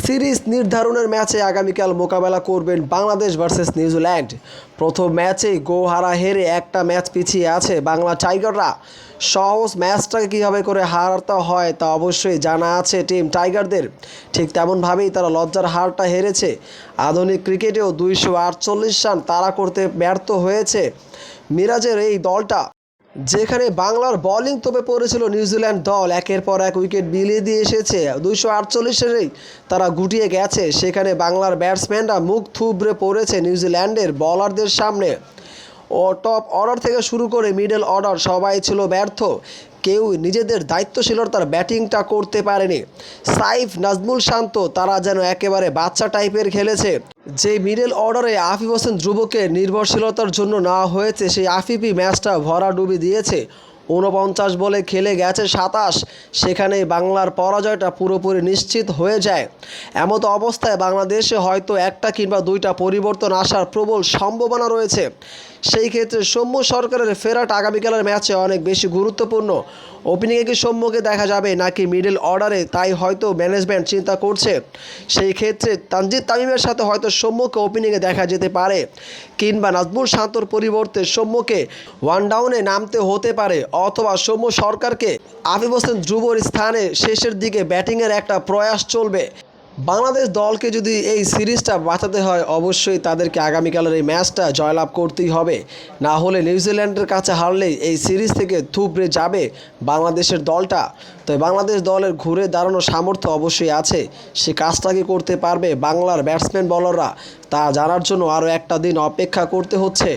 Series নির্ধারণের ম্যাচে আগামীকাল মোকাবেলা করবেন বাংলাদেশ ভার্সেস নিউজিল্যান্ড। প্রথম ম্যাচেই গোহারা হেরে একটা ম্যাচ পিছিয়ে আছে বাংলা টাইগাররা। সহজ ম্যাচটাকে কীভাবে করে হারাতে হয় তা অবশ্যই জানা আছে টিম টাইগারদের। ঠিক তেমনভাবেই তারা লজ্জার হারটা হেরেছে। আধুনিক ক্রিকেটেও 248 রান তাড়া করতে ব্যর্থ হয়েছে মিরাজের এই দলটা। যেখানে বাংলার বোলিং তোপে পড়েছিল নিউজিল্যান্ড দল, একের পর এক উইকেট বিলিয়ে দিয়ে এসেছে, 248-এরই তারা গুটিয়ে গেছে। সেখানে বাংলার ব্যাটসম্যানরা মুখ থুবড়ে পড়েছে নিউজিল্যান্ডের বোলারদের সামনে। ও টপ অর্ডার থেকে শুরু করে মিডল অর্ডার সবাই ছিল ব্যর্থ। কেউ নিজেদের দায়িত্বশীলতার ব্যাটিংটা করতে পারেনি। সাইফ, নাজমুল শান্ত তারা যেন একেবারে বাচ্চা টাইপের খেলেছে। যে মিডল অর্ডারে আফিফ হোসেন ধ্রুবকে নির্ভরশীলতার জন্য নেওয়া হয়েছে, সেই আফিফই ম্যাচটা ভরাডুবি দিয়েছে। 49 বলে খেলে গেছে 27। সেখানেই বাংলার পরাজয়টা পুরোপুরি নিশ্চিত হয়ে যায়। এমতো অবস্থায় বাংলাদেশে হয়তো একটা কিংবা দুইটা পরিবর্তন আসার প্রবল সম্ভাবনা রয়েছে। সেই ক্ষেত্রে সৌম্য সরকারের ফেরাটা আগামীকালের ম্যাচে অনেক বেশি গুরুত্বপূর্ণ। ওপেনিংয়ে কি সৌম্যকে দেখা যাবে নাকি মিডল অর্ডারে, তাই হয়তো ম্যানেজমেন্ট চিন্তা করছে। সেই ক্ষেত্রে তানজিদ তামিমের সাথে হয়তো সৌম্যকে ওপেনিংয়ে দেখা যেতে পারে, কিংবা নাজমুল শান্তর পরিবর্তে সৌম্যকে ওয়ান ডাউনে নামতে হতে পারে, অথবা সৌম্য সরকারকে আফিফ হোসেন ধ্রুবর স্থানে শেষের দিকে ব্যাটিংয়ের একটা প্রয়াস চলবে। বাংলাদেশ দলকে যদি এই সিরিজটা বাঁচাতে হয়, অবশ্যই তাদেরকে আগামীকালের এই ম্যাচটা জয়লাভ করতেই হবে। না হলে নিউজিল্যান্ডের কাছে হারলেই এই সিরিজ থেকে থুবড়ে যাবে বাংলাদেশের দলটা। তো বাংলাদেশ দলের ঘুরে দাঁড়ানোর সামর্থ্য অবশ্যই আছে। সে কাজটাকে করতে পারবে বাংলার ব্যাটসম্যান বোলাররা, তা জানার জন্য আরও একটা দিন অপেক্ষা করতে হচ্ছে।